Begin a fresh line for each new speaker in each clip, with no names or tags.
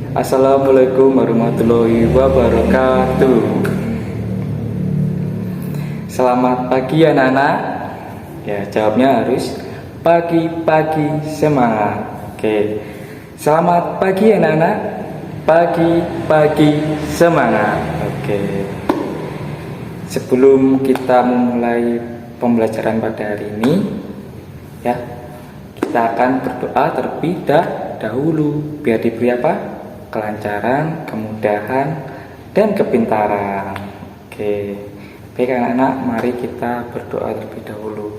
Assalamualaikum warahmatullahi wabarakatuh. Selamat pagi anak-anak. Ya, jawabnya harus pagi-pagi semangat. Oke. Selamat pagi anak-anak. Pagi-pagi semangat. Oke. Sebelum kita memulai pembelajaran pada hari ini, ya, kita akan berdoa terlebih dahulu biar diberi apa? Kelancaran, kemudahan, dan kepintaran. Oke. Baik anak-anak, mari kita berdoa terlebih dahulu.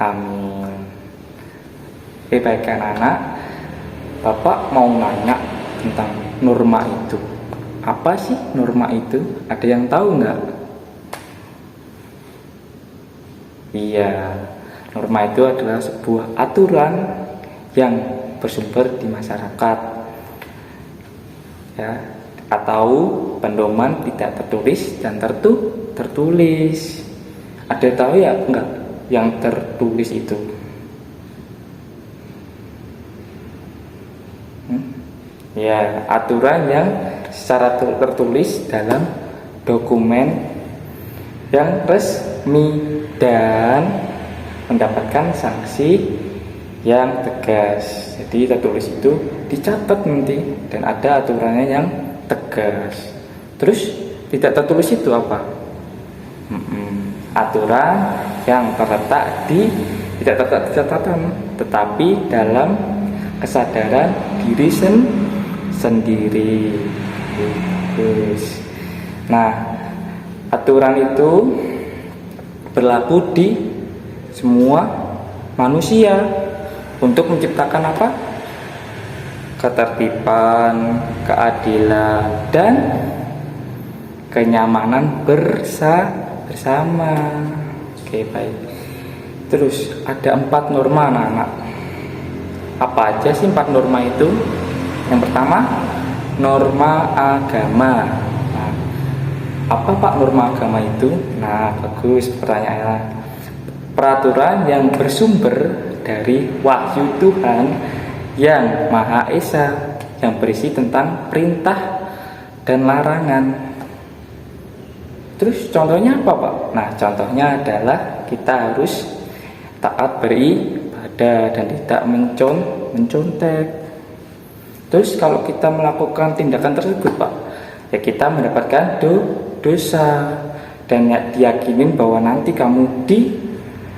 Amin. Oke, baik anak-anak, Bapak mau nanya tentang norma itu. Apa sih norma itu? Ada yang tahu nggak? Iya, norma itu adalah sebuah aturan yang bersumber di masyarakat, ya, atau pedoman tidak tertulis dan tertulis. Ada yang tahu ya enggak yang tertulis itu? Ya, aturan yang secara tertulis dalam dokumen yang resmi dan mendapatkan sanksi yang tegas. Jadi tertulis itu dicatat nanti dan ada aturannya yang tegas. Terus tidak tertulis itu apa? Aturan yang terletak di tidak terletak di catatan, tetapi dalam kesadaran diri sendiri. Nah, aturan itu berlaku di semua manusia untuk menciptakan apa? Ketertiban, keadilan, dan kenyamanan bersama. Oke, baik. Terus ada 4 norma anak-anak. Apa aja sih 4 norma itu? Yang pertama, norma agama. Nah, apa Pak norma agama itu? Nah, bagus pertanyaannya. Peraturan yang bersumber dari wahyu Tuhan yang Maha Esa, yang berisi tentang perintah dan larangan. Terus contohnya apa Pak? Nah, contohnya adalah kita harus taat beribadah dan tidak mencontek. Terus kalau kita melakukan tindakan tersebut Pak, ya kita mendapatkan dosa dan diyakinin bahwa nanti kamu di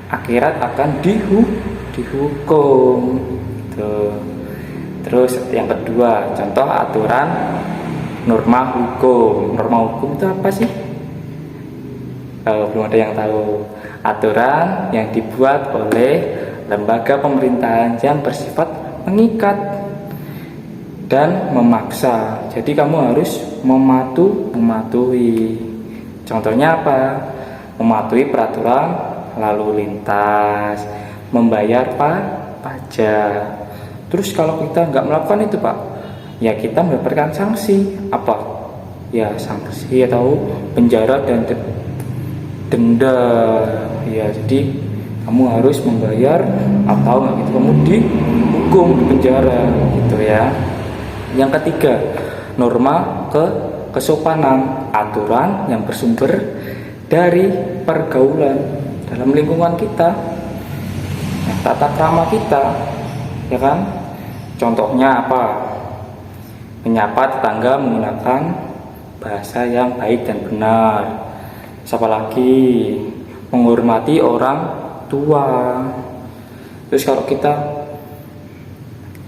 akhirat akan dihukum. Tuh. Terus yang kedua, contoh aturan norma hukum. Norma hukum itu apa sih? Belum ada yang tahu. Aturan yang dibuat oleh lembaga pemerintahan yang bersifat mengikat dan memaksa. Jadi kamu harus mematuhi. Contohnya apa? Mematuhi peraturan lalu lintas, membayar pajak. Terus kalau kita nggak melakukan itu Pak, ya kita mendapatkan sanksi. Apa? Ya sanksi atau penjara dan denda. Ya, jadi kamu harus membayar atau nggak gitu kamu dihukum di penjara gitu ya. Yang ketiga, norma kesopanan, aturan yang bersumber dari pergaulan dalam lingkungan kita, tata krama kita, ya kan? Contohnya apa? Menyapa tetangga menggunakan bahasa yang baik dan benar. Siapa lagi? Menghormati orang tua. Terus kalau kita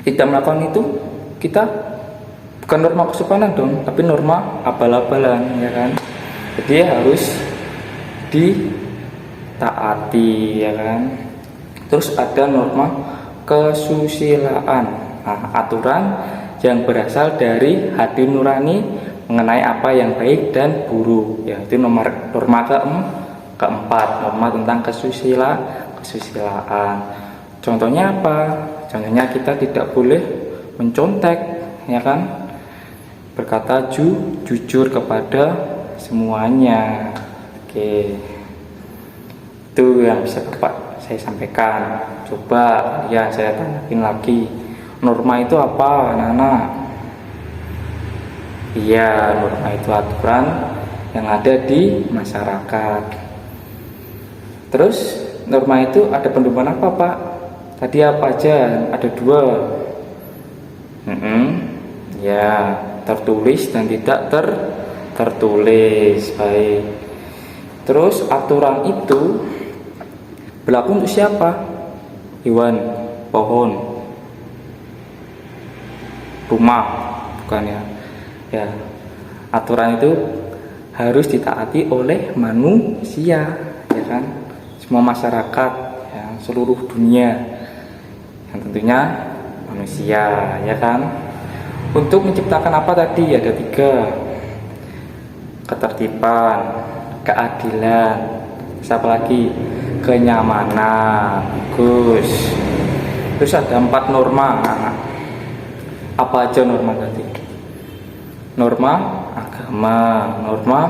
tidak melakukan itu, kita bukan norma kesopanan dong, tapi norma abal-abalan, ya kan? Jadi harus ditaati, ya kan? Terus ada norma kesusilaan. Nah, aturan yang berasal dari hati nurani mengenai apa yang baik dan buruk, yaitu norma keempat, norma tentang kesusilaan. Contohnya apa? Contohnya kita tidak boleh mencontek, ya kan? Berkata jujur kepada semuanya. Oke, itu yang bisa Bapak saya sampaikan. coba ya saya tanyakin lagi, norma itu apa anak-anak? Iya, norma itu aturan yang ada di masyarakat. Terus norma itu ada pedoman apa Pak? Tadi apa aja? Ada 2. Ya, tertulis dan tidak tertulis. Baik. Terus aturan itu berlaku untuk siapa? Hewan, pohon, rumah, bukan ya? Ya, aturan itu harus ditaati oleh manusia, ya kan? Semua masyarakat, ya, seluruh dunia, yang tentunya manusia, ya kan? Untuk menciptakan apa tadi? Ada 3: ketertiban, keadilan, siapa lagi? Kenyamanan. Bagus. Terus ada 4 norma. Apa aja norma tadi? Norma agama, norma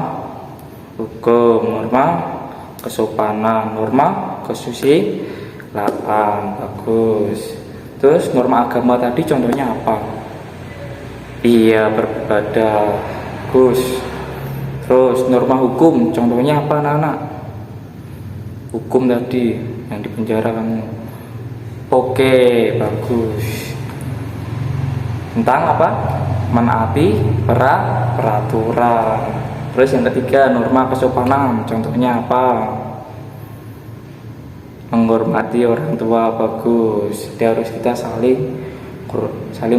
hukum, norma kesopanan, norma kesusilaan. Bagus. Terus norma agama tadi contohnya apa? Iya, beribadah. Bagus. Terus norma hukum contohnya apa anak-anak? Hukum tadi yang di penjara kamu. Oke, bagus. Tentang apa? Menaati peraturan. Terus yang ketiga norma kesopanan contohnya apa? Menghormati orang tua. Bagus. Jadi harus kita saling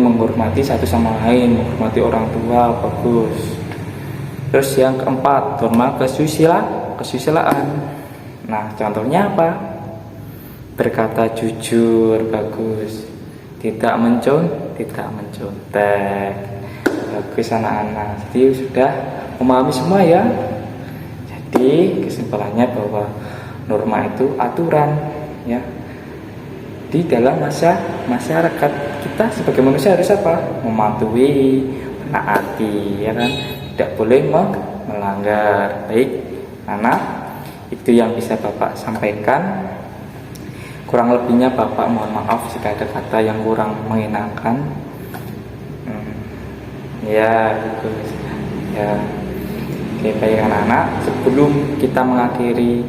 menghormati satu sama lain, menghormati orang tua. Bagus. Terus yang keempat norma kesusilaan. Nah, contohnya apa? Berkata jujur. Bagus. Tidak mencontek. Bagus anak-anak. Jadi sudah memahami semua ya. Jadi kesimpulannya bahwa norma itu aturan, ya, di dalam masyarakat. Kita sebagai manusia harus apa? Mematuhi, menaati, ya kan? Tidak boleh melanggar. Baik, anak. Itu yang bisa Bapak sampaikan. Kurang lebihnya Bapak mohon maaf jika ada kata yang kurang mengenakan. Ya, gitu. Ya. Oke, baik anak-anak. Sebelum kita mengakhiri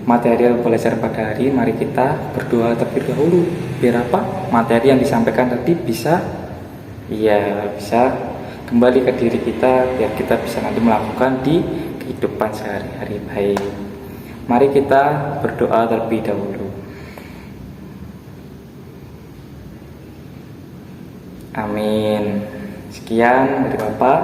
material belajar pada hari, mari kita berdoa terlebih dahulu. Biar apa? Materi yang disampaikan tadi bisa kembali ke diri kita, biar kita bisa nanti melakukan di kehidupan sehari-hari. Baik, mari kita berdoa terlebih dahulu. Amin. Sekian dari Bapak.